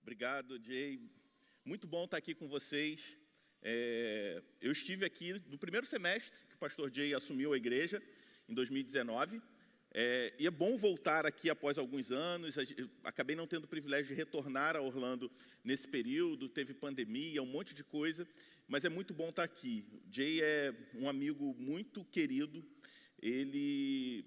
Obrigado, Jay. Muito bom estar aqui com vocês. Eu estive aqui no primeiro semestre que o pastor Jay assumiu a igreja, em 2019. E é bom voltar aqui após alguns anos. Eu acabei não tendo o privilégio de retornar a Orlando nesse período. Teve pandemia, um monte de coisa. Mas é muito bom estar aqui. O Jay é um amigo muito querido. Ele,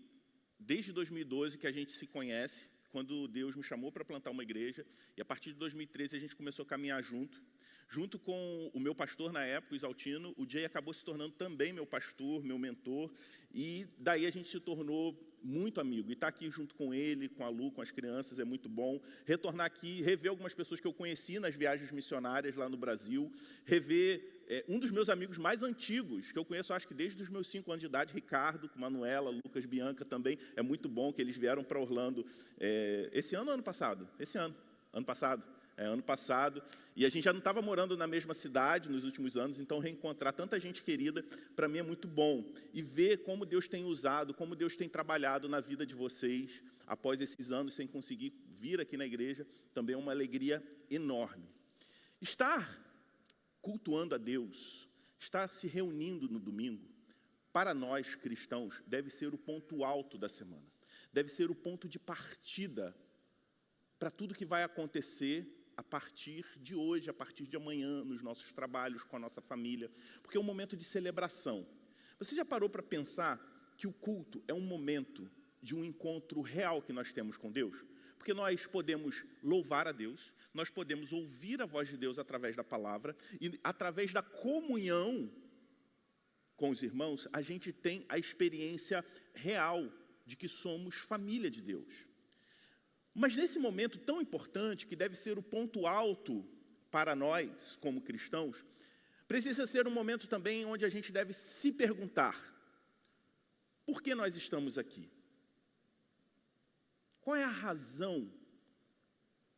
desde 2012 que a gente se conhece, quando Deus me chamou para plantar uma igreja, e a partir de 2013 a gente começou a caminhar junto com o meu pastor na época, o Isaltino. O Jay acabou se tornando também meu pastor, meu mentor, e daí a gente se tornou muito amigo. E estar aqui junto com ele, com a Lu, com as crianças, é muito bom. Retornar aqui, rever algumas pessoas que eu conheci nas viagens missionárias lá no Brasil, rever um dos meus amigos mais antigos, que eu conheço acho que desde os meus 5 anos de idade, Ricardo, Manuela, Lucas, Bianca também. É muito bom que eles vieram para Orlando esse ano ou ano passado? Ano passado, e a gente já não estava morando na mesma cidade nos últimos anos, então reencontrar tanta gente querida, para mim é muito bom. E ver como Deus tem usado, como Deus tem trabalhado na vida de vocês, após esses anos sem conseguir vir aqui na igreja, também é uma alegria enorme. Estar cultuando a Deus, estar se reunindo no domingo, para nós cristãos, deve ser o ponto alto da semana. Deve ser o ponto de partida para tudo que vai acontecer a partir de hoje, a partir de amanhã, nos nossos trabalhos, com a nossa família, porque é um momento de celebração. Você já parou para pensar que o culto é um momento de um encontro real que nós temos com Deus? Porque nós podemos louvar a Deus, nós podemos ouvir a voz de Deus através da palavra, e através da comunhão com os irmãos, a gente tem a experiência real de que somos família de Deus. Mas nesse momento tão importante, que deve ser o ponto alto para nós, como cristãos, precisa ser um momento também onde a gente deve se perguntar: por que nós estamos aqui? Qual é a razão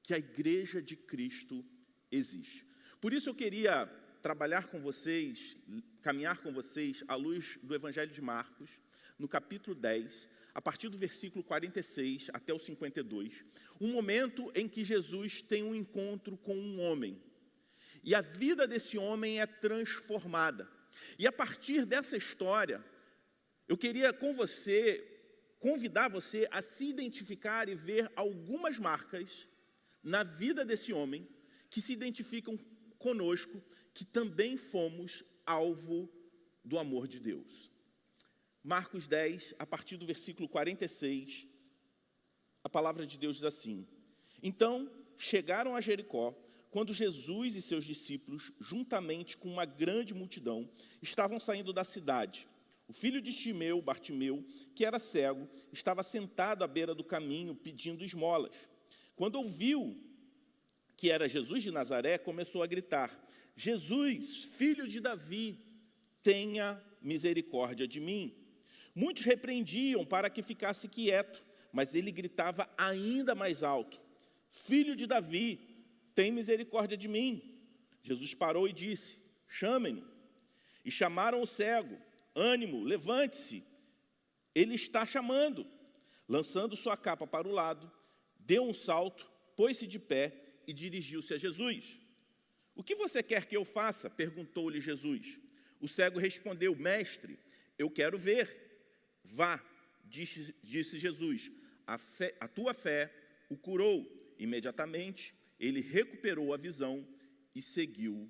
que a Igreja de Cristo existe? Por isso eu queria trabalhar com vocês, caminhar com vocês à luz do Evangelho de Marcos, no capítulo 10, a partir do versículo 46 até o 52, um momento em que Jesus tem um encontro com um homem. E a vida desse homem é transformada. E a partir dessa história, eu queria convidar você a se identificar e ver algumas marcas na vida desse homem que se identificam conosco, que também fomos alvo do amor de Deus. Marcos 10, a partir do versículo 46, a palavra de Deus diz assim: Então chegaram a Jericó, quando Jesus e seus discípulos, juntamente com uma grande multidão, estavam saindo da cidade. O filho de Timeu, Bartimeu, que era cego, estava sentado à beira do caminho, pedindo esmolas. Quando ouviu que era Jesus de Nazaré, começou a gritar: Jesus, filho de Davi, tenha misericórdia de mim. Muitos repreendiam para que ficasse quieto, mas ele gritava ainda mais alto: Filho de Davi, tem misericórdia de mim. Jesus parou e disse: Chamem-no. E chamaram o cego: Ânimo, levante-se, ele está chamando. Lançando sua capa para o lado, deu um salto, pôs-se de pé e dirigiu-se a Jesus. O que você quer que eu faça? Perguntou-lhe Jesus. O cego respondeu: Mestre, eu quero ver. Vá, disse Jesus, a tua fé o curou. Imediatamente, ele recuperou a visão e seguiu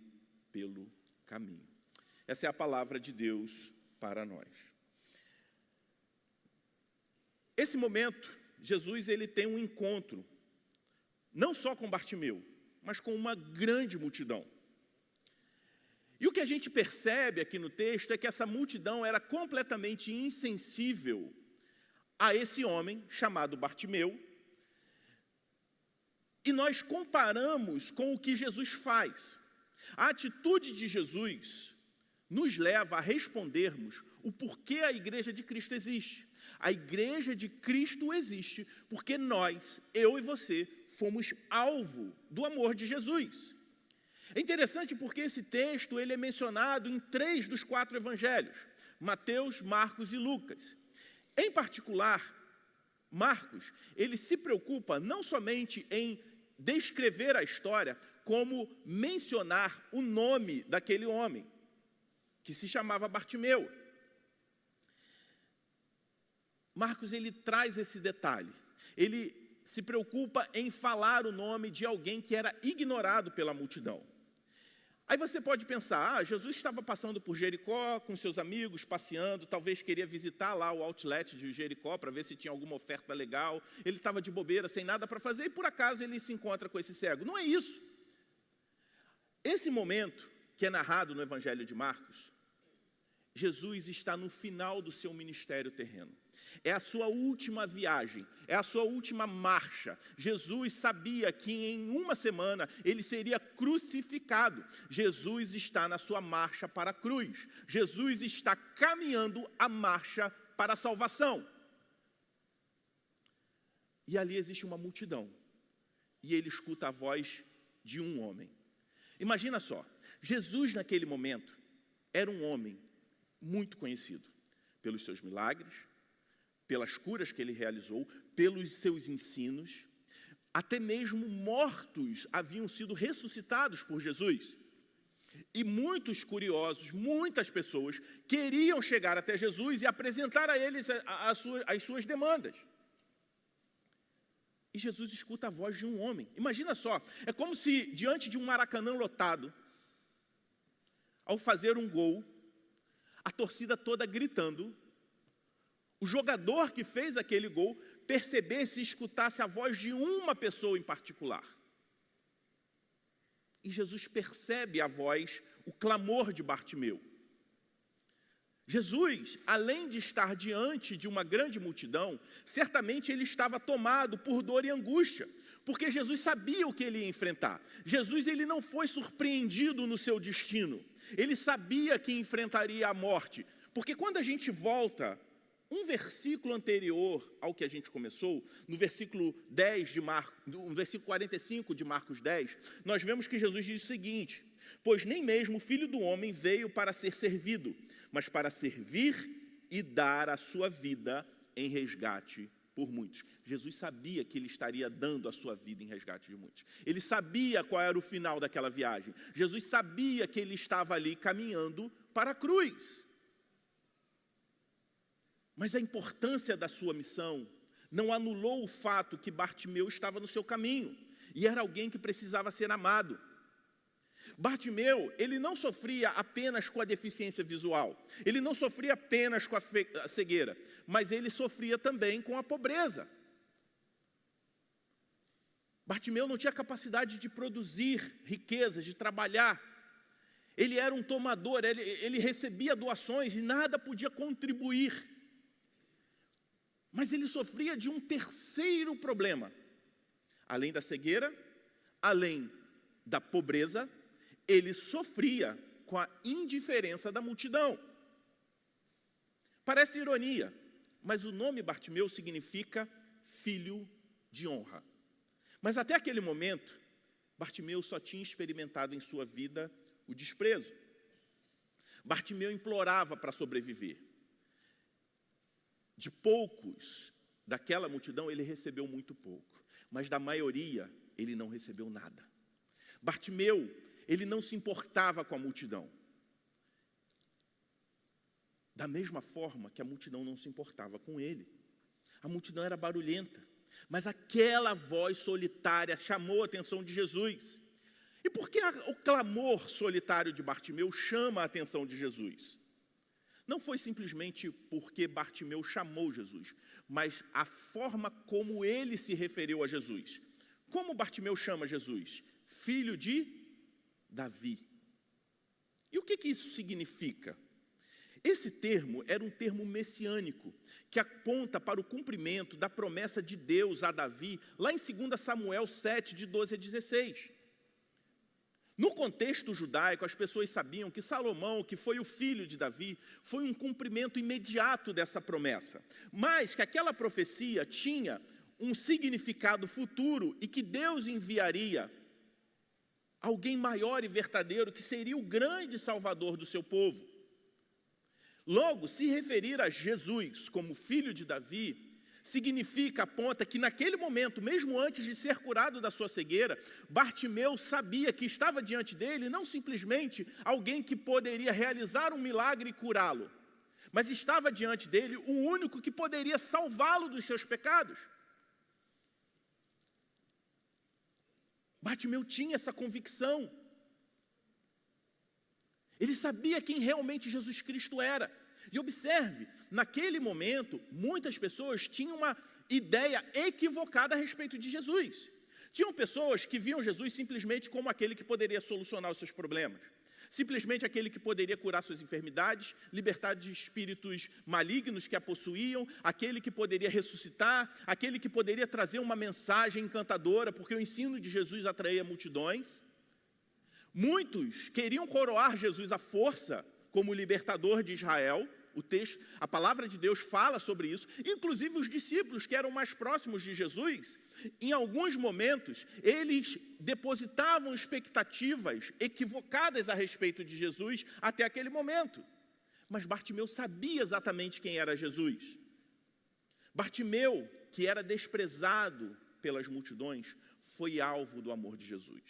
pelo caminho. Essa é a palavra de Deus para nós. Esse momento, Jesus ele tem um encontro, não só com Bartimeu, mas com uma grande multidão. E o que a gente percebe aqui no texto é que essa multidão era completamente insensível a esse homem chamado Bartimeu. E nós comparamos com o que Jesus faz. A atitude de Jesus nos leva a respondermos o porquê a Igreja de Cristo existe. A Igreja de Cristo existe porque nós, eu e você, fomos alvo do amor de Jesus. É interessante porque esse texto ele é mencionado em 3 dos 4 evangelhos, Mateus, Marcos e Lucas. Em particular, Marcos, ele se preocupa não somente em descrever a história como mencionar o nome daquele homem, que se chamava Bartimeu. Marcos, ele traz esse detalhe. Ele se preocupa em falar o nome de alguém que era ignorado pela multidão. Aí você pode pensar, Jesus estava passando por Jericó com seus amigos, passeando, talvez queria visitar lá o outlet de Jericó para ver se tinha alguma oferta legal. Ele estava de bobeira, sem nada para fazer, e por acaso ele se encontra com esse cego. Não é isso. Esse momento, que é narrado no Evangelho de Marcos, Jesus está no final do seu ministério terreno. É a sua última viagem, é a sua última marcha. Jesus sabia que em uma semana ele seria crucificado. Jesus está na sua marcha para a cruz. Jesus está caminhando a marcha para a salvação. E ali existe uma multidão. E ele escuta a voz de um homem. Imagina só, Jesus naquele momento era um homem muito conhecido pelos seus milagres, pelas curas que ele realizou, pelos seus ensinos. Até mesmo mortos haviam sido ressuscitados por Jesus. E muitos curiosos, muitas pessoas, queriam chegar até Jesus e apresentar a eles as suas demandas. E Jesus escuta a voz de um homem. Imagina só, é como se diante de um Maracanã lotado, ao fazer um gol, a torcida toda gritando, o jogador que fez aquele gol percebesse e escutasse a voz de uma pessoa em particular. E Jesus percebe a voz, o clamor de Bartimeu. Jesus, além de estar diante de uma grande multidão, certamente ele estava tomado por dor e angústia, porque Jesus sabia o que ele ia enfrentar. Jesus, ele não foi surpreendido no seu destino. Ele sabia que enfrentaria a morte, porque quando a gente volta um versículo anterior ao que a gente começou, no versículo 10 de no versículo 45 de Marcos 10, nós vemos que Jesus diz o seguinte: pois nem mesmo o Filho do Homem veio para ser servido, mas para servir e dar a sua vida em resgate por muitos. Jesus sabia que ele estaria dando a sua vida em resgate de muitos. Ele sabia qual era o final daquela viagem. Jesus sabia que ele estava ali caminhando para a cruz. Mas a importância da sua missão não anulou o fato que Bartimeu estava no seu caminho e era alguém que precisava ser amado. Bartimeu, ele não sofria apenas com a deficiência visual, ele não sofria apenas com a cegueira, mas ele sofria também com a pobreza. Bartimeu não tinha capacidade de produzir riquezas, de trabalhar. Ele era um tomador, ele recebia doações e nada podia contribuir. Mas ele sofria de um terceiro problema. Além da cegueira, além da pobreza, ele sofria com a indiferença da multidão. Parece ironia, mas o nome Bartimeu significa filho de honra. Mas até aquele momento, Bartimeu só tinha experimentado em sua vida o desprezo. Bartimeu implorava para sobreviver. De poucos daquela multidão, ele recebeu muito pouco, mas da maioria, ele não recebeu nada. Bartimeu, ele não se importava com a multidão. Da mesma forma que a multidão não se importava com ele. A multidão era barulhenta, mas aquela voz solitária chamou a atenção de Jesus. E por que o clamor solitário de Bartimeu chama a atenção de Jesus? Não foi simplesmente porque Bartimeu chamou Jesus, mas a forma como ele se referiu a Jesus. Como Bartimeu chama Jesus? Filho de Davi. E o que isso significa? Esse termo era um termo messiânico, que aponta para o cumprimento da promessa de Deus a Davi, lá em 2 Samuel 7, de 12 a 16. No contexto judaico, as pessoas sabiam que Salomão, que foi o filho de Davi, foi um cumprimento imediato dessa promessa, mas que aquela profecia tinha um significado futuro e que Deus enviaria alguém maior e verdadeiro, que seria o grande salvador do seu povo. Logo, se referir a Jesus como filho de Davi, significa, aponta que naquele momento, mesmo antes de ser curado da sua cegueira, Bartimeu sabia que estava diante dele não simplesmente alguém que poderia realizar um milagre e curá-lo, mas estava diante dele o único que poderia salvá-lo dos seus pecados. Bartimeu tinha essa convicção. Ele sabia quem realmente Jesus Cristo era. E observe, naquele momento, muitas pessoas tinham uma ideia equivocada a respeito de Jesus. Tinham pessoas que viam Jesus simplesmente como aquele que poderia solucionar os seus problemas. Simplesmente aquele que poderia curar suas enfermidades, libertar de espíritos malignos que a possuíam, aquele que poderia ressuscitar, aquele que poderia trazer uma mensagem encantadora, porque o ensino de Jesus atraía multidões. Muitos queriam coroar Jesus à força como libertador de Israel. A palavra de Deus fala sobre isso. Inclusive os discípulos que eram mais próximos de Jesus, em alguns momentos, eles depositavam expectativas equivocadas a respeito de Jesus até aquele momento. Mas Bartimeu sabia exatamente quem era Jesus. Bartimeu, que era desprezado pelas multidões, foi alvo do amor de Jesus.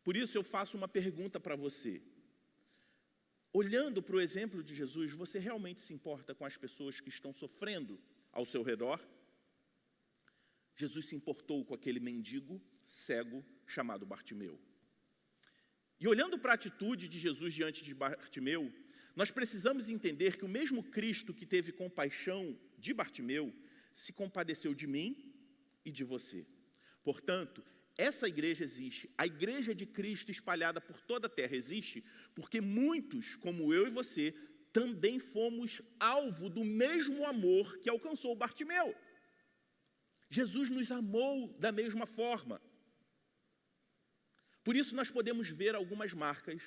Por isso eu faço uma pergunta para você. Olhando para o exemplo de Jesus, você realmente se importa com as pessoas que estão sofrendo ao seu redor? Jesus se importou com aquele mendigo cego chamado Bartimeu. E olhando para a atitude de Jesus diante de Bartimeu, nós precisamos entender que o mesmo Cristo que teve compaixão de Bartimeu, se compadeceu de mim e de você. Portanto, essa igreja existe, a igreja de Cristo espalhada por toda a terra existe, porque muitos, como eu e você, também fomos alvo do mesmo amor que alcançou Bartimeu. Jesus nos amou da mesma forma. Por isso nós podemos ver algumas marcas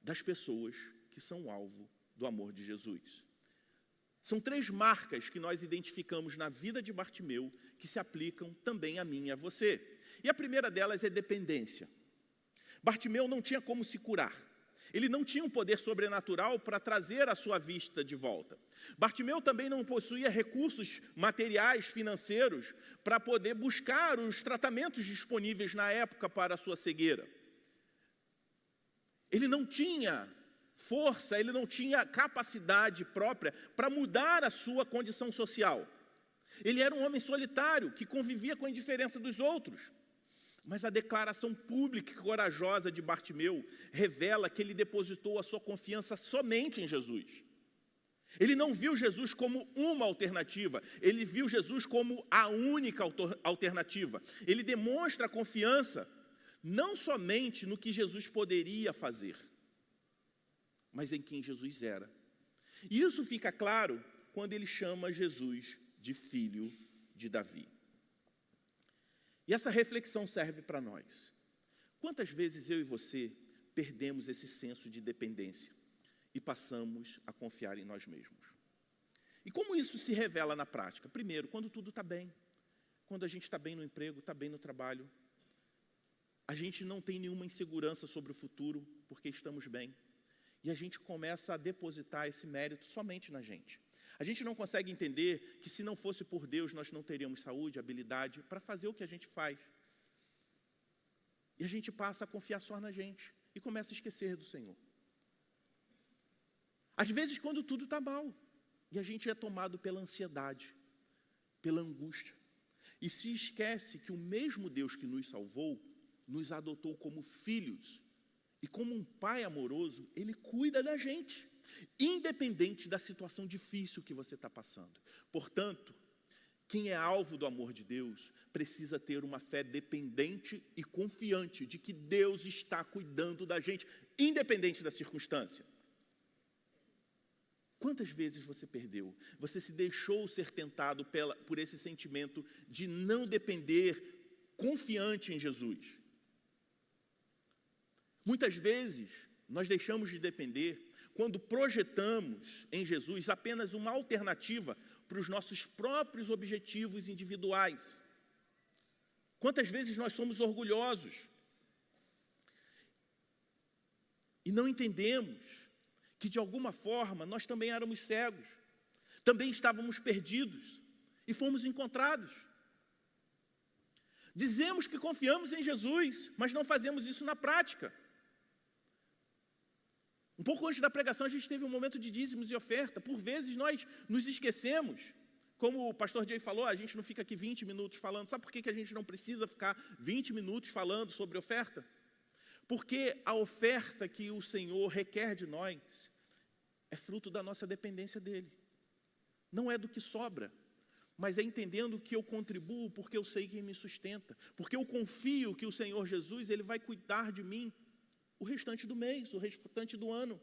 das pessoas que são alvo do amor de Jesus. São 3 marcas que nós identificamos na vida de Bartimeu, que se aplicam também a mim e a você. E a primeira delas é dependência. Bartimeu não tinha como se curar. Ele não tinha um poder sobrenatural para trazer a sua vista de volta. Bartimeu também não possuía recursos materiais, financeiros, para poder buscar os tratamentos disponíveis na época para a sua cegueira. Ele não tinha força, ele não tinha capacidade própria para mudar a sua condição social. Ele era um homem solitário, que convivia com a indiferença dos outros. Mas a declaração pública e corajosa de Bartimeu revela que ele depositou a sua confiança somente em Jesus. Ele não viu Jesus como uma alternativa, ele viu Jesus como a única alternativa. Ele demonstra a confiança não somente no que Jesus poderia fazer, mas em quem Jesus era. E isso fica claro quando ele chama Jesus de filho de Davi. E essa reflexão serve para nós. Quantas vezes eu e você perdemos esse senso de dependência e passamos a confiar em nós mesmos? E como isso se revela na prática? Primeiro, quando tudo está bem. Quando a gente está bem no emprego, está bem no trabalho. A gente não tem nenhuma insegurança sobre o futuro, porque estamos bem. E a gente começa a depositar esse mérito somente na gente. A gente não consegue entender que se não fosse por Deus, nós não teríamos saúde, habilidade para fazer o que a gente faz. E a gente passa a confiar só na gente e começa a esquecer do Senhor. Às vezes, quando tudo está mal, e a gente é tomado pela ansiedade, pela angústia, e se esquece que o mesmo Deus que nos salvou, nos adotou como filhos, e como um pai amoroso, Ele cuida da gente, independente da situação difícil que você está passando. Portanto, quem é alvo do amor de Deus precisa ter uma fé dependente e confiante de que Deus está cuidando da gente, independente da circunstância. Quantas vezes você perdeu? Você se deixou ser tentado por esse sentimento de não depender confiante em Jesus? Muitas vezes nós deixamos de depender quando projetamos em Jesus apenas uma alternativa para os nossos próprios objetivos individuais. Quantas vezes nós somos orgulhosos e não entendemos que de alguma forma nós também éramos cegos, também estávamos perdidos e fomos encontrados. Dizemos que confiamos em Jesus, mas não fazemos isso na prática. Um pouco antes da pregação, a gente teve um momento de dízimos e oferta. Por vezes, nós nos esquecemos. Como o pastor Jay falou, a gente não fica aqui 20 minutos falando. Sabe por que a gente não precisa ficar 20 minutos falando sobre oferta? Porque a oferta que o Senhor requer de nós é fruto da nossa dependência dEle. Não é do que sobra, mas é entendendo que eu contribuo porque eu sei quem me sustenta. Porque eu confio que o Senhor Jesus, Ele vai cuidar de mim o restante do mês, o restante do ano.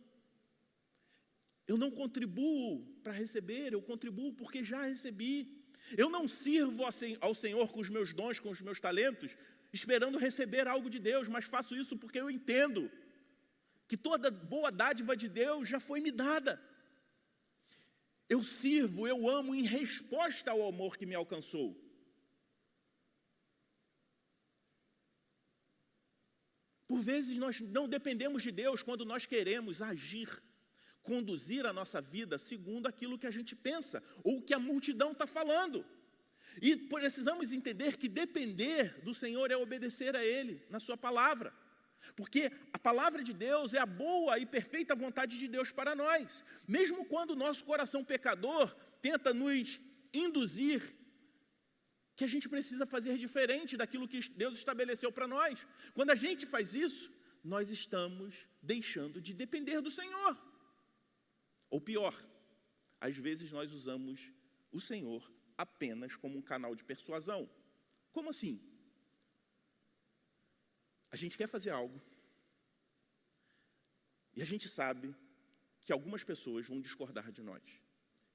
Eu não contribuo para receber, eu contribuo porque já recebi. Eu não sirvo ao Senhor com os meus dons, com os meus talentos, esperando receber algo de Deus, mas faço isso porque eu entendo que toda boa dádiva de Deus já foi me dada. Eu sirvo, eu amo em resposta ao amor que me alcançou. Por vezes nós não dependemos de Deus quando nós queremos agir, conduzir a nossa vida segundo aquilo que a gente pensa, ou que a multidão está falando. E precisamos entender que depender do Senhor é obedecer a Ele, na sua palavra. Porque a palavra de Deus é a boa e perfeita vontade de Deus para nós. Mesmo quando o nosso coração pecador tenta nos induzir que a gente precisa fazer diferente daquilo que Deus estabeleceu para nós. Quando a gente faz isso, nós estamos deixando de depender do Senhor. Ou pior, às vezes nós usamos o Senhor apenas como um canal de persuasão. Como assim? A gente quer fazer algo e a gente sabe que algumas pessoas vão discordar de nós.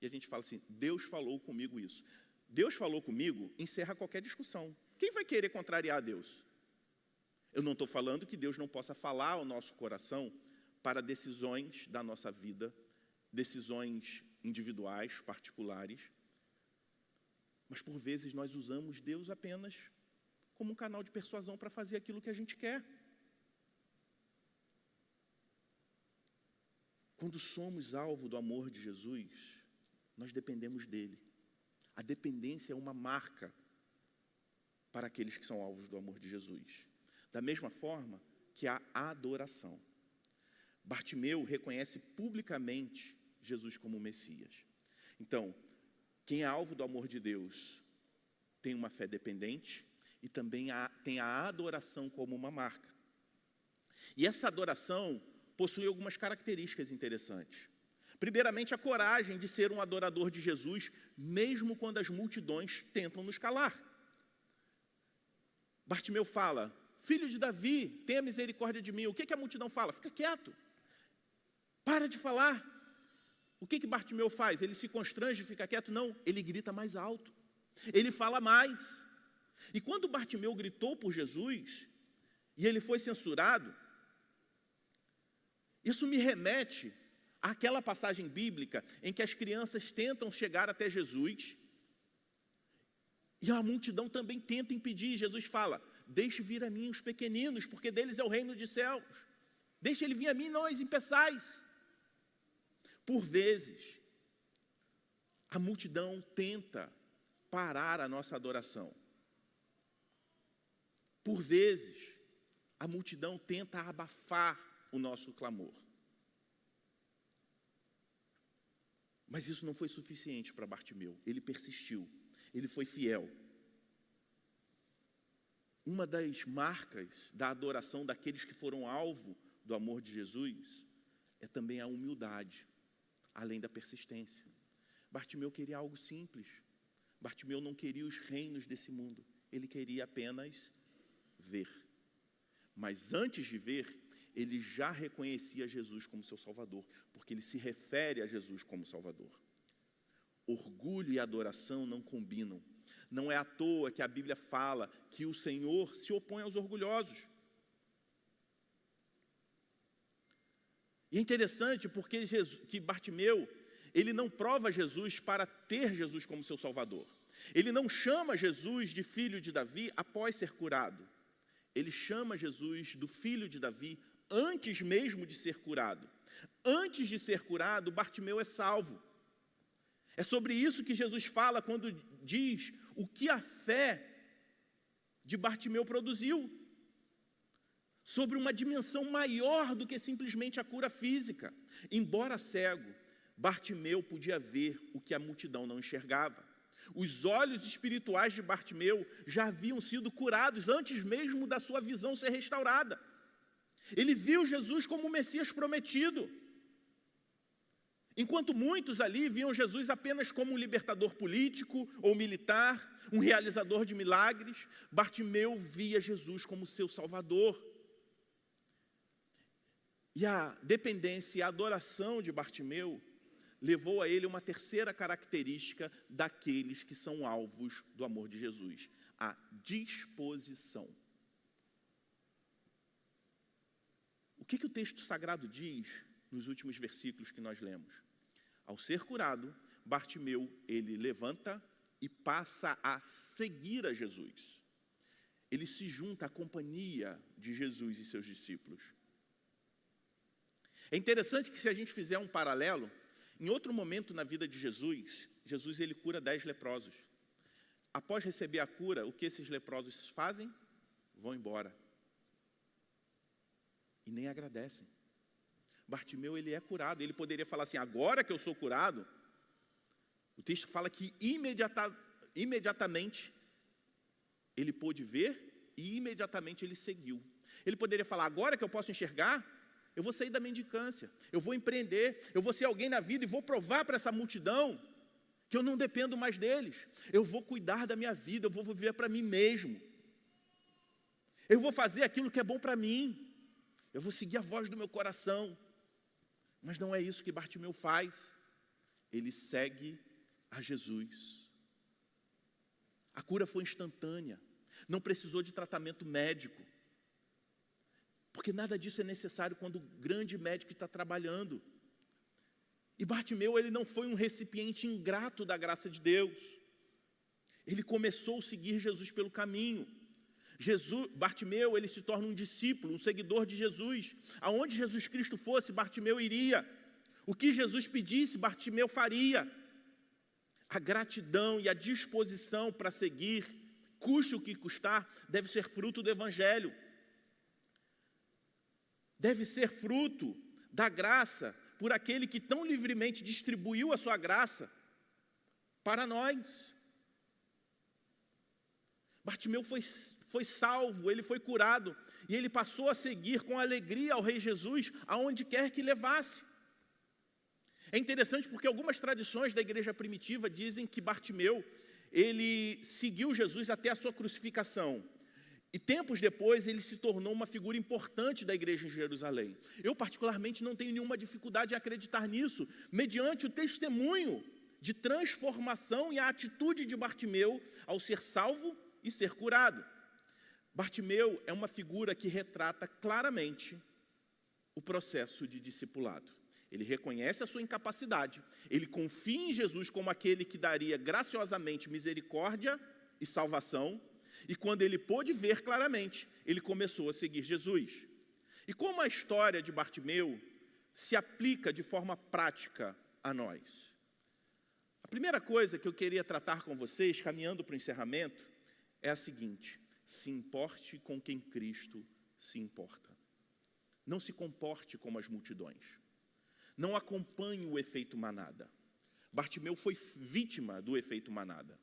E a gente fala assim, Deus falou comigo isso. Deus falou comigo, encerra qualquer discussão. Quem vai querer contrariar a Deus? Eu não estou falando que Deus não possa falar ao nosso coração para decisões da nossa vida, decisões individuais, particulares. Mas por vezes nós usamos Deus apenas como um canal de persuasão para fazer aquilo que a gente quer. Quando somos alvo do amor de Jesus, nós dependemos dele. A dependência é uma marca para aqueles que são alvos do amor de Jesus. Da mesma forma que a adoração. Bartimeu reconhece publicamente Jesus como Messias. Então, quem é alvo do amor de Deus tem uma fé dependente e também tem a adoração como uma marca. E essa adoração possui algumas características interessantes. Primeiramente, a coragem de ser um adorador de Jesus, mesmo quando as multidões tentam nos calar. Bartimeu fala, filho de Davi, tenha misericórdia de mim. O que a multidão fala? Fica quieto. Para de falar. O que Bartimeu faz? Ele se constrange e fica quieto? Não, ele grita mais alto. Ele fala mais. E quando Bartimeu gritou por Jesus, e ele foi censurado, isso me remete àquela passagem bíblica em que as crianças tentam chegar até Jesus, e a multidão também tenta impedir. Jesus fala, deixe vir a mim os pequeninos, porque deles é o reino dos céus. Deixe ele vir a mim, não os impeçais. Por vezes, a multidão tenta parar a nossa adoração. Por vezes, a multidão tenta abafar o nosso clamor. Mas isso não foi suficiente para Bartimeu. Ele persistiu, ele foi fiel. Uma das marcas da adoração daqueles que foram alvo do amor de Jesus é também a humildade, além da persistência. Bartimeu queria algo simples. Bartimeu não queria os reinos desse mundo. Ele queria apenas ver. Mas antes de ver, ele já reconhecia Jesus como seu Salvador, porque ele se refere a Jesus como Salvador. Orgulho e adoração não combinam. Não é à toa que a Bíblia fala que o Senhor se opõe aos orgulhosos. E é interessante porque que Bartimeu, ele não prova Jesus para ter Jesus como seu Salvador. Ele não chama Jesus de filho de Davi após ser curado. Ele chama Jesus do filho de Davi antes mesmo de ser curado. Antes de ser curado, Bartimeu é salvo. É sobre isso que Jesus fala quando diz o que a fé de Bartimeu produziu. Sobre uma dimensão maior do que simplesmente a cura física. Embora cego, Bartimeu podia ver o que a multidão não enxergava. Os olhos espirituais de Bartimeu já haviam sido curados antes mesmo da sua visão ser restaurada. Ele viu Jesus como o Messias prometido. Enquanto muitos ali viam Jesus apenas como um libertador político ou militar, um realizador de milagres, Bartimeu via Jesus como seu Salvador. E a dependência e a adoração de Bartimeu levou a ele uma terceira característica daqueles que são alvos do amor de Jesus: a disposição. O que o texto sagrado diz nos últimos versículos que nós lemos? Ao ser curado, Bartimeu, ele levanta e passa a seguir a Jesus. Ele se junta à companhia de Jesus e seus discípulos. É interessante que, se a gente fizer um paralelo, em outro momento na vida de Jesus, ele cura 10 leprosos. Após receber a cura, o que esses leprosos fazem? Vão embora. E nem agradecem. Bartimeu, ele é curado. Ele poderia falar assim: agora que eu sou curado. O texto fala que imediatamente ele pôde ver e imediatamente ele seguiu. Ele poderia falar: agora que eu posso enxergar, eu vou sair da mendicância, eu vou empreender, eu vou ser alguém na vida e vou provar para essa multidão que eu não dependo mais deles. Eu vou cuidar da minha vida, eu vou viver para mim mesmo. Eu vou fazer aquilo que é bom para mim. Eu vou seguir a voz do meu coração. Mas não é isso que Bartimeu faz. Ele segue a Jesus. A cura foi instantânea. Não precisou de tratamento médico. Porque nada disso é necessário quando o grande médico está trabalhando. E Bartimeu, ele não foi um recipiente ingrato da graça de Deus. Ele começou a seguir Jesus pelo caminho. Bartimeu, ele se torna um discípulo, um seguidor de Jesus. Aonde Jesus Cristo fosse, Bartimeu iria. O que Jesus pedisse, Bartimeu faria. A gratidão e a disposição para seguir, custe o que custar, deve ser fruto do Evangelho. Deve ser fruto da graça por aquele que tão livremente distribuiu a sua graça para nós. Bartimeu foi salvo, ele foi curado, e ele passou a seguir com alegria ao Rei Jesus, aonde quer que levasse. É interessante porque algumas tradições da igreja primitiva dizem que Bartimeu, ele seguiu Jesus até a sua crucificação. E tempos depois ele se tornou uma figura importante da igreja em Jerusalém. Eu particularmente não tenho nenhuma dificuldade em acreditar nisso, mediante o testemunho de transformação e a atitude de Bartimeu ao ser salvo e ser curado. Bartimeu é uma figura que retrata claramente o processo de discipulado. Ele reconhece a sua incapacidade, ele confia em Jesus como aquele que daria graciosamente misericórdia e salvação, e quando ele pôde ver claramente, ele começou a seguir Jesus. E como a história de Bartimeu se aplica de forma prática a nós? A primeira coisa que eu queria tratar com vocês, caminhando para o encerramento, é a seguinte: se importe com quem Cristo se importa. Não se comporte como as multidões. Não acompanhe o efeito manada. Bartimeu foi vítima do efeito manada.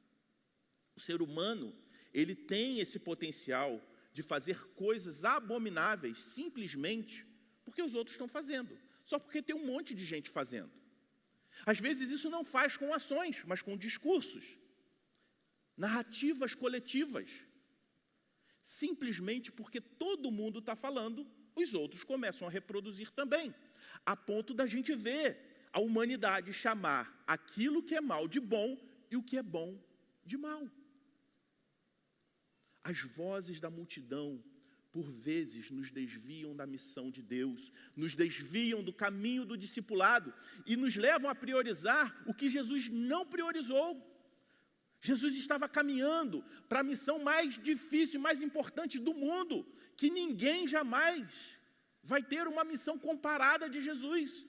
O ser humano, ele tem esse potencial de fazer coisas abomináveis simplesmente porque os outros estão fazendo. Só porque tem um monte de gente fazendo. Às vezes isso não faz com ações, mas com discursos. Narrativas coletivas. Simplesmente porque todo mundo está falando, os outros começam a reproduzir também. A ponto da gente ver a humanidade chamar aquilo que é mal de bom e o que é bom de mal. As vozes da multidão, por vezes, nos desviam da missão de Deus, nos desviam do caminho do discipulado e nos levam a priorizar o que Jesus não priorizou. Jesus estava caminhando para a missão mais difícil e mais importante do mundo, que ninguém jamais vai ter uma missão comparada de Jesus.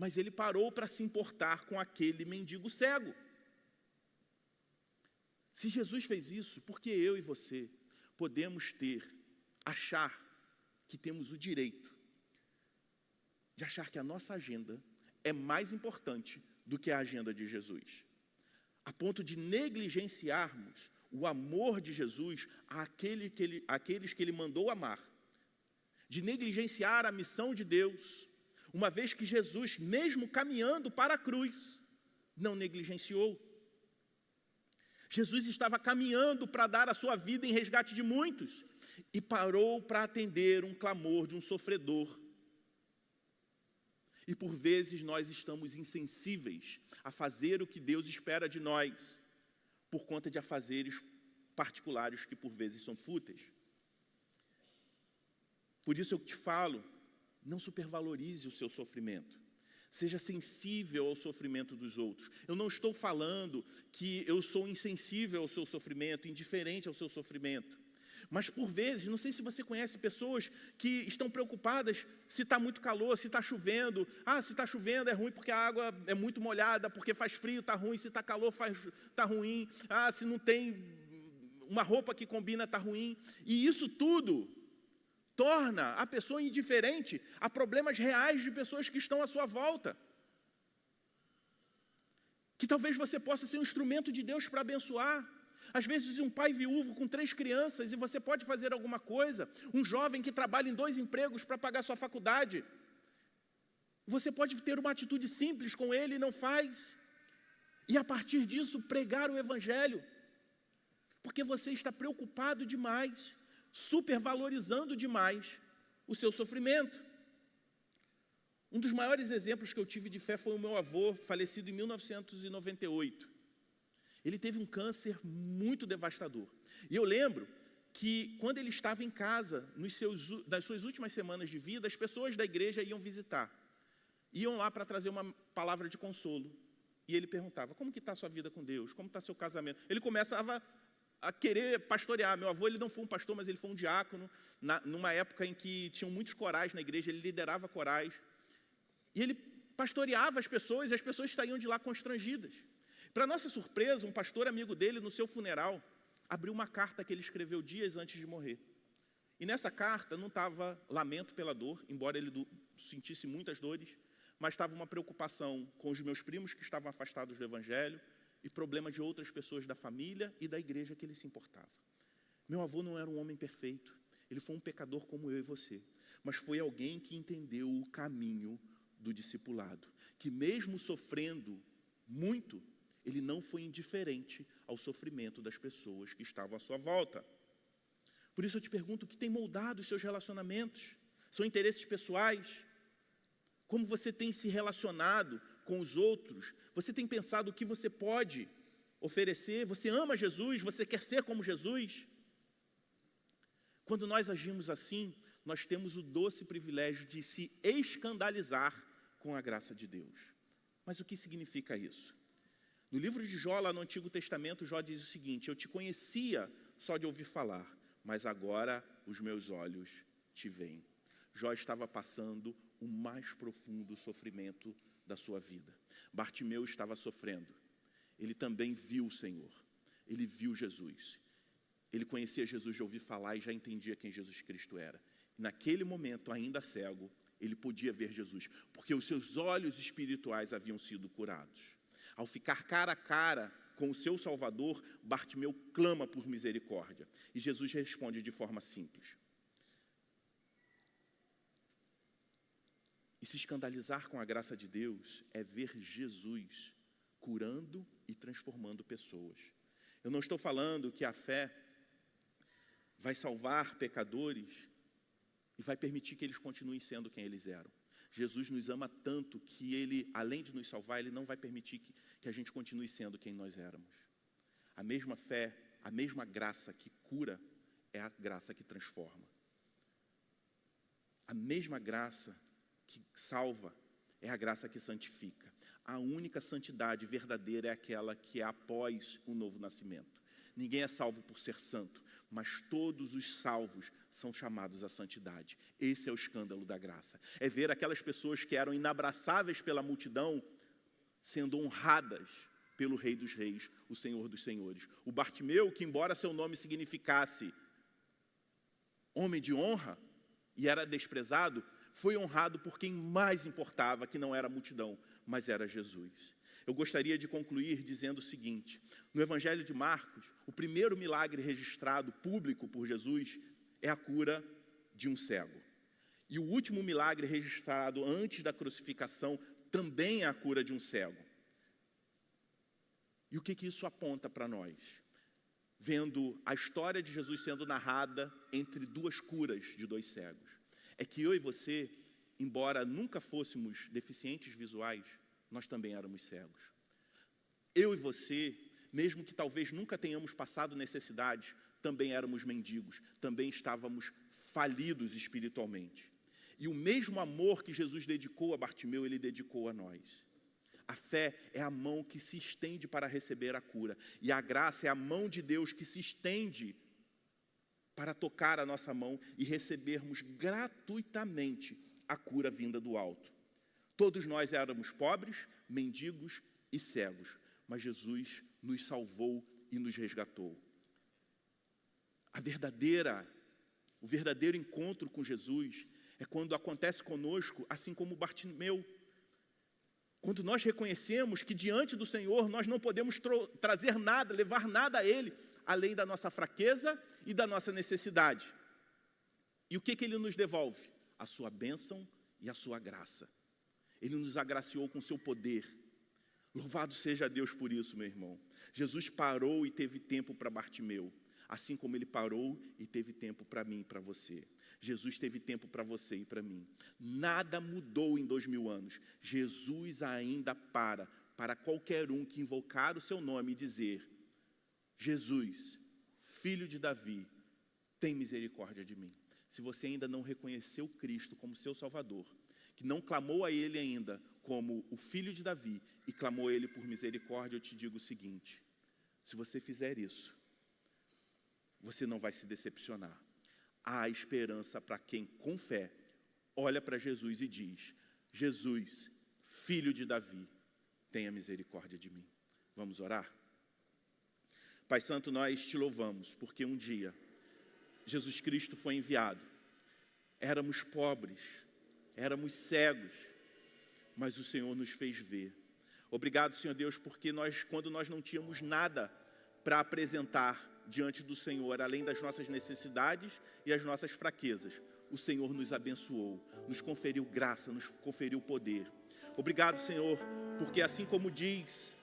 mas ele parou para se importar com aquele mendigo cego. Se Jesus fez isso, por que eu e você podemos achar que temos o direito de achar que a nossa agenda é mais importante do que a agenda de Jesus, a ponto de negligenciarmos o amor de Jesus àqueles que ele mandou amar, de negligenciar a missão de Deus, uma vez que Jesus, mesmo caminhando para a cruz, não negligenciou. Jesus estava caminhando para dar a sua vida em resgate de muitos e parou para atender um clamor de um sofredor. E por vezes nós estamos insensíveis a fazer o que Deus espera de nós, por conta de afazeres particulares que por vezes são fúteis. Por isso eu te falo, não supervalorize o seu sofrimento. Seja sensível ao sofrimento dos outros. Eu não estou falando que eu sou insensível ao seu sofrimento, indiferente ao seu sofrimento. Mas por vezes, não sei se você conhece pessoas que estão preocupadas se está muito calor, se está chovendo. Se está chovendo é ruim porque a água é muito molhada, porque faz frio está ruim, se está calor está ruim. Se não tem uma roupa que combina está ruim. E isso tudo torna a pessoa indiferente a problemas reais de pessoas que estão à sua volta. Que talvez você possa ser um instrumento de Deus para abençoar. Às vezes um pai viúvo com 3 crianças e você pode fazer alguma coisa. Um jovem que trabalha em 2 empregos para pagar sua faculdade. Você pode ter uma atitude simples com ele e não faz. E a partir disso pregar o evangelho. Porque você está preocupado demais, supervalorizando demais o seu sofrimento. Um dos maiores exemplos que eu tive de fé foi o meu avô, falecido em 1998. Ele teve um câncer muito devastador. E eu lembro que quando ele estava em casa, nas suas últimas semanas de vida, as pessoas da igreja iam visitar. Iam lá para trazer uma palavra de consolo. E ele perguntava, como que está a sua vida com Deus? Como está seu casamento? Ele começava a querer pastorear. Meu avô ele não foi um pastor, mas ele foi um diácono, numa época em que tinham muitos corais na igreja, ele liderava corais. E ele pastoreava as pessoas, e as pessoas saíam de lá constrangidas. Para nossa surpresa, um pastor amigo dele, no seu funeral, abriu uma carta que ele escreveu dias antes de morrer. E nessa carta não estava lamento pela dor, embora ele sentisse muitas dores, mas estava uma preocupação com os meus primos que estavam afastados do evangelho, e problemas de outras pessoas da família e da igreja que ele se importava. Meu avô não era um homem perfeito, ele foi um pecador como eu e você, mas foi alguém que entendeu o caminho do discipulado, que mesmo sofrendo muito, ele não foi indiferente ao sofrimento das pessoas que estavam à sua volta. Por isso eu te pergunto, o que tem moldado os seus relacionamentos? São interesses pessoais? Como você tem se relacionado com os outros? Você tem pensado o que você pode oferecer? Você ama Jesus? Você quer ser como Jesus? Quando nós agimos assim, nós temos o doce privilégio de se escandalizar com a graça de Deus. Mas o que significa isso? No livro de Jó, lá no Antigo Testamento, Jó diz o seguinte, eu te conhecia só de ouvir falar, mas agora os meus olhos te veem. Jó estava passando o mais profundo sofrimento da sua vida. Bartimeu estava sofrendo. Ele também viu o Senhor. Ele viu Jesus. Ele conhecia Jesus de ouvir falar e já entendia quem Jesus Cristo era. E naquele momento, ainda cego, ele podia ver Jesus, porque os seus olhos espirituais haviam sido curados. Ao ficar cara a cara com o seu Salvador, Bartimeu clama por misericórdia. E Jesus responde de forma simples. E se escandalizar com a graça de Deus é ver Jesus curando e transformando pessoas. Eu não estou falando que a fé vai salvar pecadores e vai permitir que eles continuem sendo quem eles eram. Jesus nos ama tanto que Ele, além de nos salvar, Ele não vai permitir que a gente continue sendo quem nós éramos. A mesma fé, a mesma graça que cura é a graça que transforma. A mesma graça que salva é a graça que santifica. A única santidade verdadeira é aquela que é após o novo nascimento. Ninguém é salvo por ser santo, mas todos os salvos são chamados à santidade. Esse é o escândalo da graça. É ver aquelas pessoas que eram inabraçáveis pela multidão sendo honradas pelo Rei dos Reis, o Senhor dos Senhores. O Bartimeu, que embora seu nome significasse homem de honra e era desprezado, foi honrado por quem mais importava, que não era a multidão, mas era Jesus. Eu gostaria de concluir dizendo o seguinte: no Evangelho de Marcos, o primeiro milagre registrado público por Jesus é a cura de um cego. E o último milagre registrado antes da crucificação também é a cura de um cego. E o que isso aponta para nós? Vendo a história de Jesus sendo narrada entre duas curas de dois cegos. É que eu e você, embora nunca fôssemos deficientes visuais, nós também éramos cegos. Eu e você, mesmo que talvez nunca tenhamos passado necessidades, também éramos mendigos, também estávamos falidos espiritualmente. E o mesmo amor que Jesus dedicou a Bartimeu, ele dedicou a nós. A fé é a mão que se estende para receber a cura. E a graça é a mão de Deus que se estende para tocar a nossa mão e recebermos gratuitamente a cura vinda do alto. Todos nós éramos pobres, mendigos e cegos, mas Jesus nos salvou e nos resgatou. O verdadeiro encontro com Jesus é quando acontece conosco, assim como Bartimeu. Quando nós reconhecemos que diante do Senhor nós não podemos trazer nada, levar nada a Ele, além da nossa fraqueza e da nossa necessidade. E o que Ele nos devolve? A sua bênção e a sua graça. Ele nos agraciou com seu poder. Louvado seja Deus por isso, meu irmão. Jesus parou e teve tempo para Bartimeu, assim como Ele parou e teve tempo para mim e para você. Jesus teve tempo para você e para mim. Nada mudou em 2000 anos. Jesus ainda para qualquer um que invocar o seu nome e dizer: Jesus, filho de Davi, tem misericórdia de mim. Se você ainda não reconheceu Cristo como seu Salvador, que não clamou a Ele ainda como o filho de Davi e clamou a Ele por misericórdia, eu te digo o seguinte: se você fizer isso, você não vai se decepcionar. Há esperança para quem, com fé, olha para Jesus e diz: Jesus, filho de Davi, tenha misericórdia de mim. Vamos orar? Pai Santo, nós te louvamos, porque um dia Jesus Cristo foi enviado. Éramos pobres, éramos cegos, mas o Senhor nos fez ver. Obrigado, Senhor Deus, porque quando nós não tínhamos nada para apresentar diante do Senhor, além das nossas necessidades e as nossas fraquezas, o Senhor nos abençoou, nos conferiu graça, nos conferiu poder. Obrigado, Senhor, porque assim como diz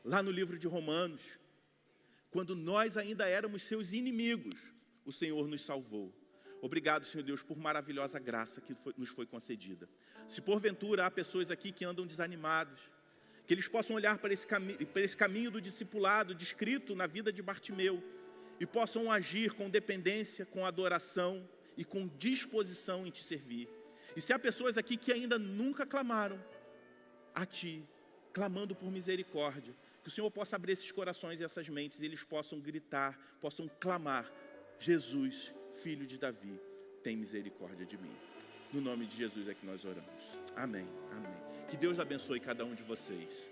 lá no livro de Romanos, quando nós ainda éramos seus inimigos, o Senhor nos salvou. Obrigado, Senhor Deus, por maravilhosa graça que nos foi concedida. Se porventura há pessoas aqui que andam desanimados, que eles possam olhar para esse caminho do discipulado descrito na vida de Bartimeu e possam agir com dependência, com adoração e com disposição em te servir. E se há pessoas aqui que ainda nunca clamaram a ti, clamando por misericórdia, que o Senhor possa abrir esses corações e essas mentes e eles possam gritar, possam clamar: Jesus, filho de Davi, tem misericórdia de mim. No nome de Jesus é que nós oramos. Amém, amém. Que Deus abençoe cada um de vocês.